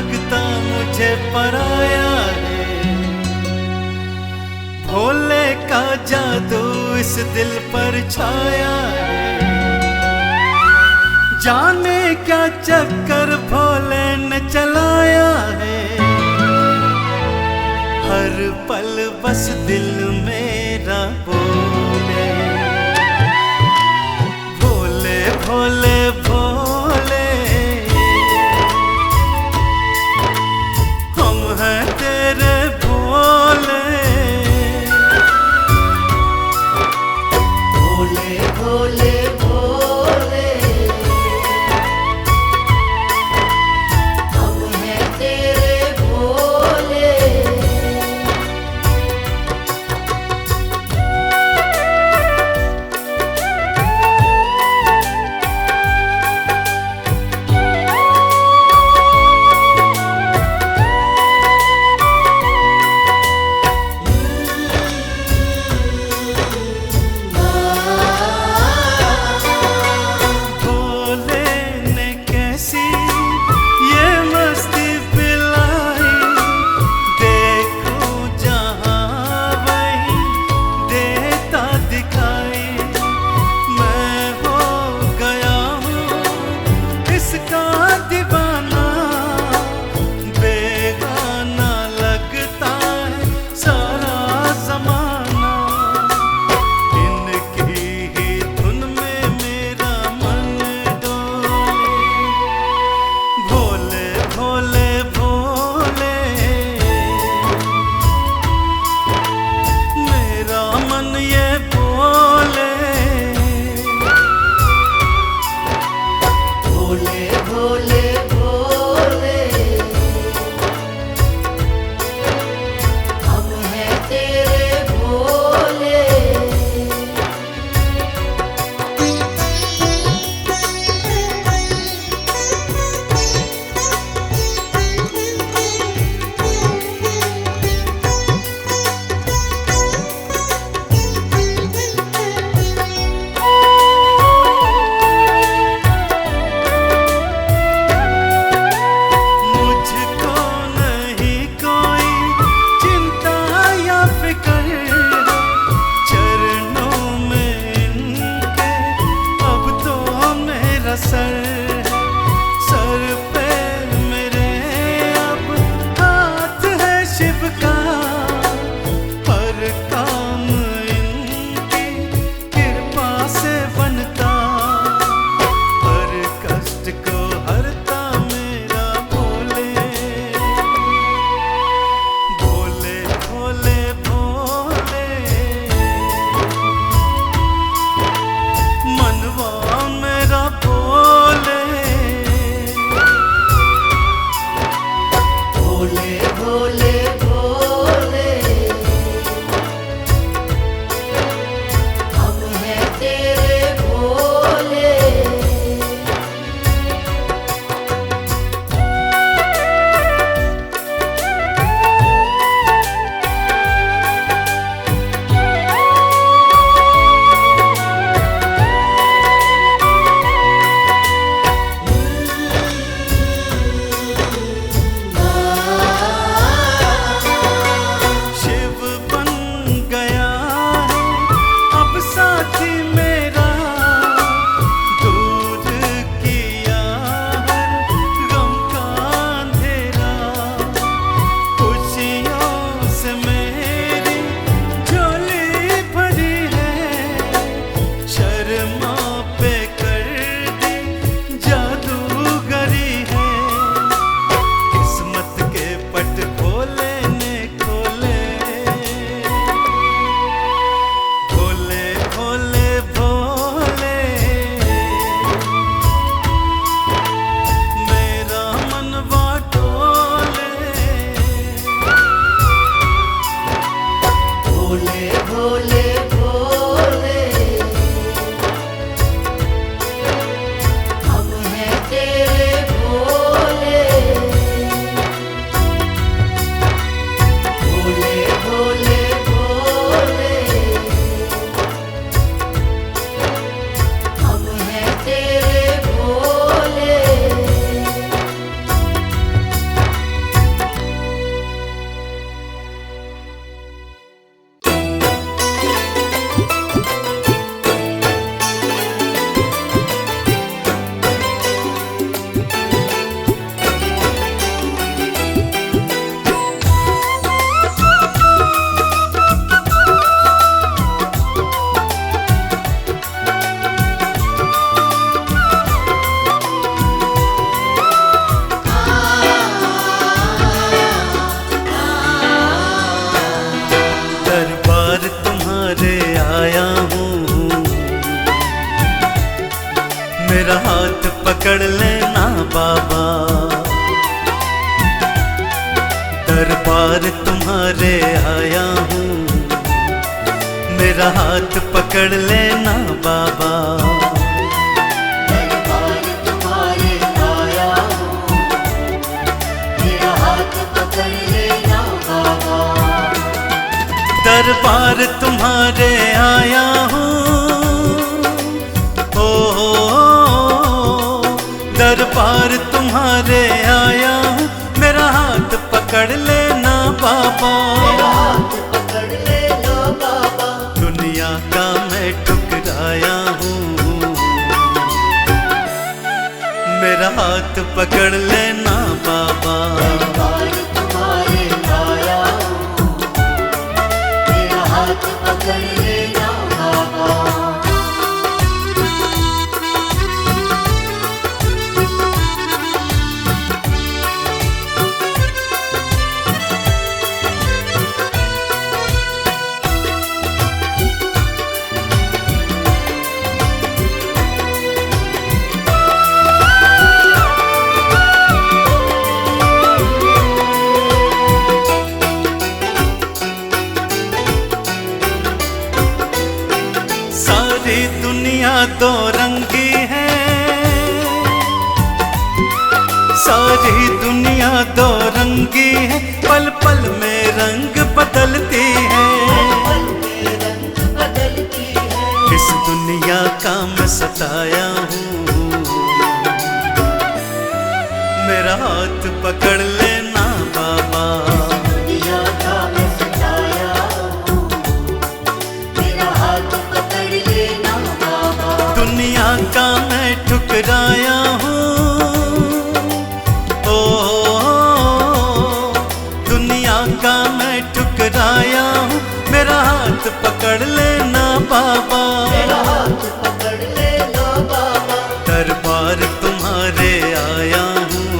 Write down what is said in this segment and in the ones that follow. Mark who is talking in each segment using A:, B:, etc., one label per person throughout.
A: लगता मुझे पराया है। भोले का जादू इस दिल पर छाया है। जाने क्या चक्कर भोले ने चलाया है। हर पल बस दिल मेरा बोले, भोले भोले भोले, हम हैं तेरे भोले।
B: भोले भोले भोले, हम हैं तेरे भोले।
A: दरबार तुम्हारे आया हूँ, मेरा हाथ पकड़ लेना बाबा।
B: दरबार तुम्हारे आया हूँ, मेरा हाथ पकड़ लेना बाबा।
A: दरबार तुम्हारे आया हूँ, ओ दरबार तुम्हारे आया हूँ, मेरा हाथ पकड़ लेना बाबा।
B: मेरा हाथ पकड़ लेना बाबा।
A: दुनिया का मैं ठुकराया हूँ, मेरा हाथ पकड़ लेना बाबा।
B: दरबार तुम्हारे आया हूँ, मेरा हाथ पकड़ लेना बाबा।
A: सारी दुनिया दो रंगी है, सारी दुनिया दो रंगी है, पल पल में रंग बदलती है।
B: पल में रंग बदलती है।
A: इस दुनिया का मैं सताया हूँ, मेरा हाथ पकड़ लेना बाबा।
B: दुनिया का मैं सताया हूँ, मेरा हाथ पकड़ लेना बाबा।
A: दुनिया का मैं ठुकराया हूँ, ओ दुनिया का मैं ठुकराया हूँ, मेरा हाथ पकड़ लेना बाबा।
B: मेरा हाथ पकड़ लेना बाबा।
A: दरबार तुम्हारे आया हूँ,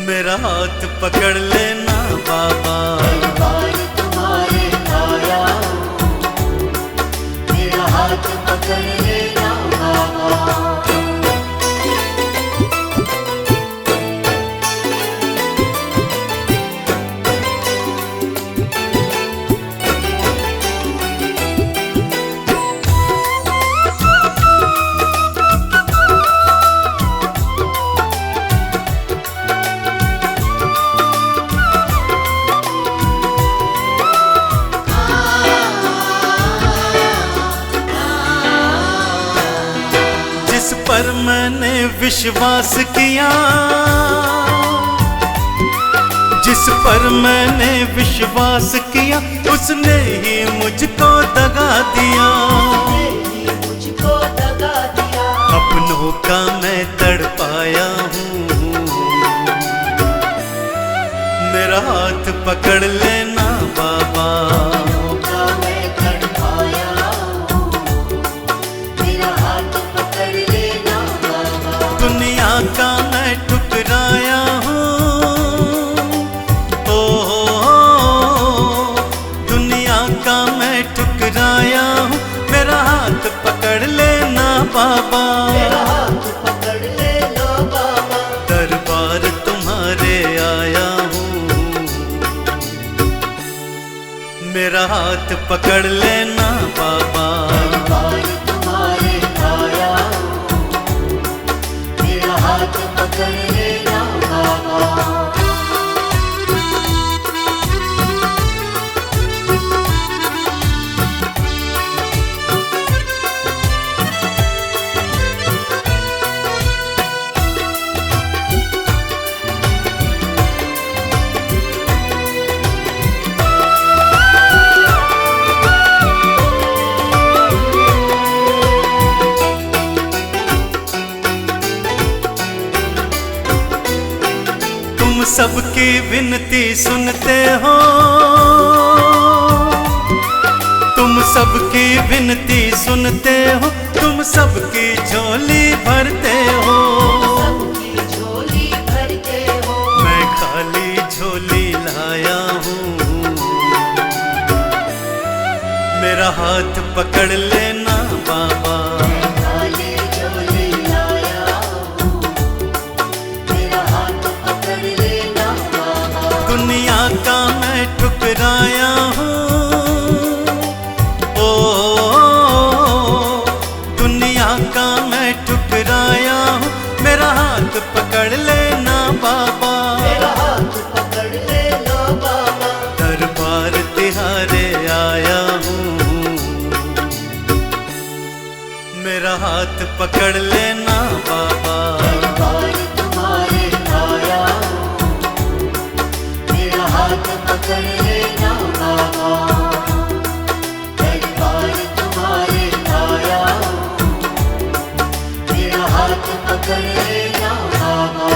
A: मेरा हाथ पकड़ लेना बाबा।
B: दरबार तुम्हारे आया हूँ, मेरा हाथ पकड़ लेना बाबा।
A: जिस पर मैंने विश्वास किया, जिस पर मैंने विश्वास किया, उसने ही मुझको दगा दिया।
B: मुझको दगा दिया।
A: अपनों का मैं तड़पाया हूँ, मेरा हाथ पकड़ लेना बाबा।
B: का मैं तड़पाया हूँ, मेरा हाथ पकड़ लेना बाबा।
A: दुनिया का मैं ठुकराया हूँ, ओ दुनिया का मैं ठुकराया हूँ, मेरा हाथ पकड़ लेना बाबा।
B: मेरा हाथ पकड़ लेना बाबा।
A: दरबार तुम्हारे आया हूँ, मेरा हाथ पकड़ लेना बाबा।
B: दरबार तुम्हारे आया हूँ, मेरा हाथ पकड़ लेना बाबा।
A: तुम सबकी विनती सुनते हो, तुम सबकी विनती सुनते हो, तुम सबकी झोली भरते हो।
B: सबकी झोली भरते हो।
A: मैं खाली झोली लाया हूँ, मेरा हाथ पकड़ लेना बाबा।
B: खाली झोली लाया हूँ, मेरा हाथ पकड़ लेना
A: हाथ पकड़ लेना बाबा।
B: दरबार तुम्हारे आया हूँ, मेरा हाथ पकड़ लेना बाबा। दरबार तुम्हारे आया हूँ, मेरा हाथ पकड़ लेना बाबा।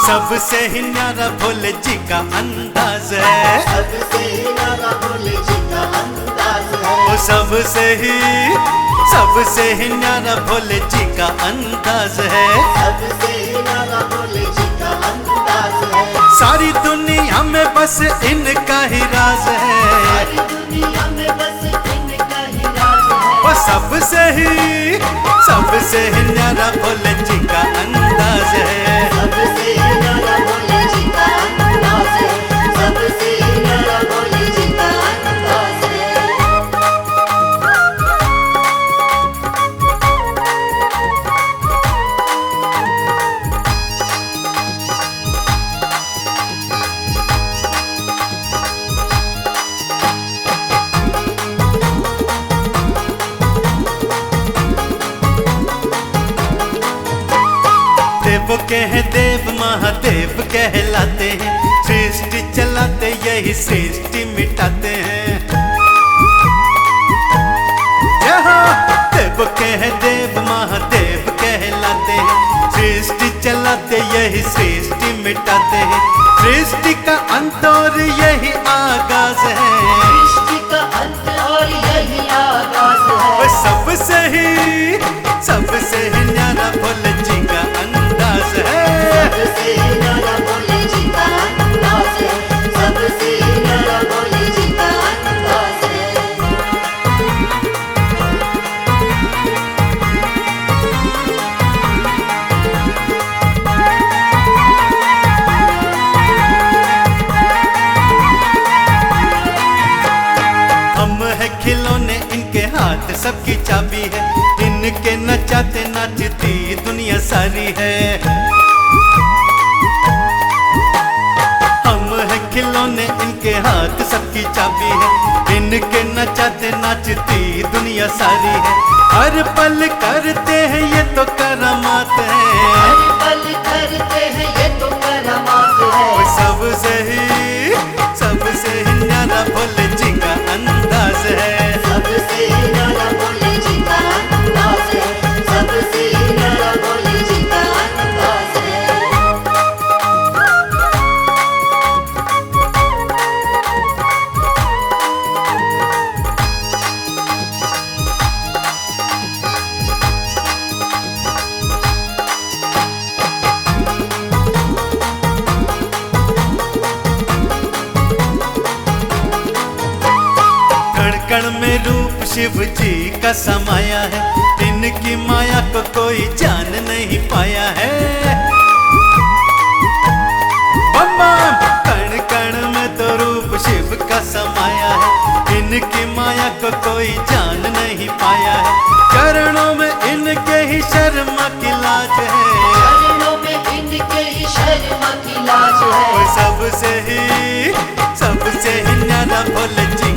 A: सबसे ही न्यारा भोले जी का अंदाज है,
B: सबसे न्यारा भोले जी का अंदाज है।
A: वो सबसे ही न्यारा भोले जी का अंदाज है,
B: सबसे न्यारा भोले जी का अंदाज है।
A: सारी दुनिया में बस इनका ही राज है,
B: सारी दुनिया में बस इनका ही राज है।
A: वो सबसे ही न्यारा भोले जी का अंदाज है।
B: सबसे न्यारा भोले जी का अंदाज है। सबसे न्यारा भोले जी का अंदाज है।
A: देव कह देव महादेव कहलाते हैं, सृष्टि चलाते यही सृष्टि मिटाते हैं। जहाँ देव कह देव महादेव कहलाते हैं, सृष्टि चलाते यही सृष्टि मिटाते हैं। सृष्टि का अंत और यही आगाज है,
B: सृष्टि का अंत और यही आगाज है।
A: वो सबसे ही न्यारा भोले जी का अंदाज है।
B: सबसे न्यारा भोले जी का अंदाज है। सबसे न्यारा भोले जी का अंदाज है।
A: हम है खिलौने इनके हाथ सबकी चाबी है, इनके नचाते नाचती दुनिया सारी है। हम है खिलौने इनके हाथ सबकी चाबी है, इनके नचाते नाचती दुनिया सारी है। हर पल करते हैं ये तो करामात है,
B: हर पल करते हैं ये तो करामात है।
A: वो सबसे ही न्यारा भोले जी का अंदाज है।
B: सबसे न्यारा भोले जी का अंदाज है। सबसे न्यारा भोले जी का अंदाज है।
A: कण कण में रूप शिव जी का समाया है, इनकी माया को कोई जान नहीं पाया है। बम बम! कण कण में तो रूप शिव का समाया है, इनकी माया को कोई जान नहीं पाया है। चरणों में इनके ही शर्मा की लाज है,
B: चरणों में इनके ही शर्मा की लाज है।
A: वो सबसे ही न्यारा भोले जी